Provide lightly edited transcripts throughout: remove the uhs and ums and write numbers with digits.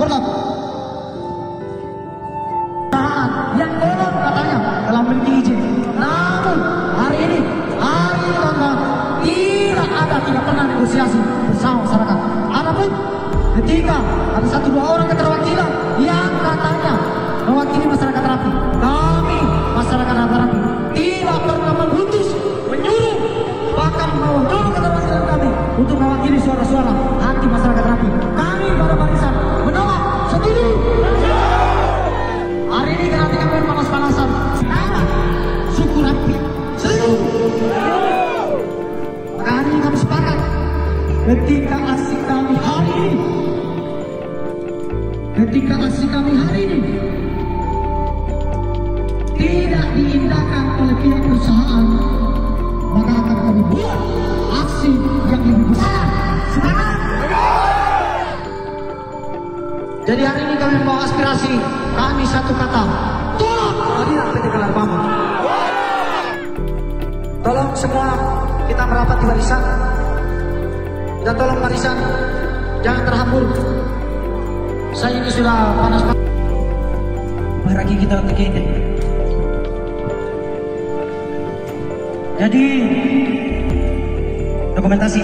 hormat. Yang konon katanya telah memiliki izin, namun hari ini teman-teman tidak pernah negosiasi bersama masyarakat. Adapun ketika ada 1-2 orang keterwakilan yang katanya mewakili masyarakat Rapi, kami masyarakat Rapi tidak pernah mengutus, menyuruh, bahkan menyuruh keterwakilan kami untuk mewakili suara-suara hati masyarakat Rapi. Kami pada barisan menolak, setuju. Hari ini nanti kami panas-panasan nama suku Rapi, setuju. Maka hari ini kami sepakat ketika aksi kami hari ini tidak diindahkan oleh pihak perusahaan, maka akan kami buat aksi yang lebih besar. Semangat! Jadi hari ini kami membawa aspirasi kami satu kata, tolak kehadiran PT Gelar Bama. Tolong semua kita merapat di barisan, dan tolong barisan jangan terhambur. Saya ini sudah panas-panas. Lagi kita tegak. Jadi dokumentasi.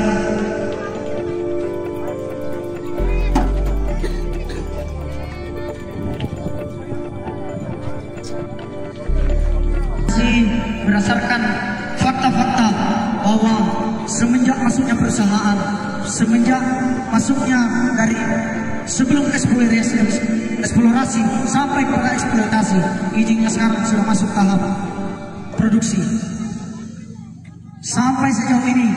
Berdasarkan fakta-fakta bahwa semenjak masuknya perusahaan, semenjak masuknya dari sebelum eksplorasi sampai pada eksploitasi, izinnya sekarang sudah masuk tahap produksi. Sampai sejauh ini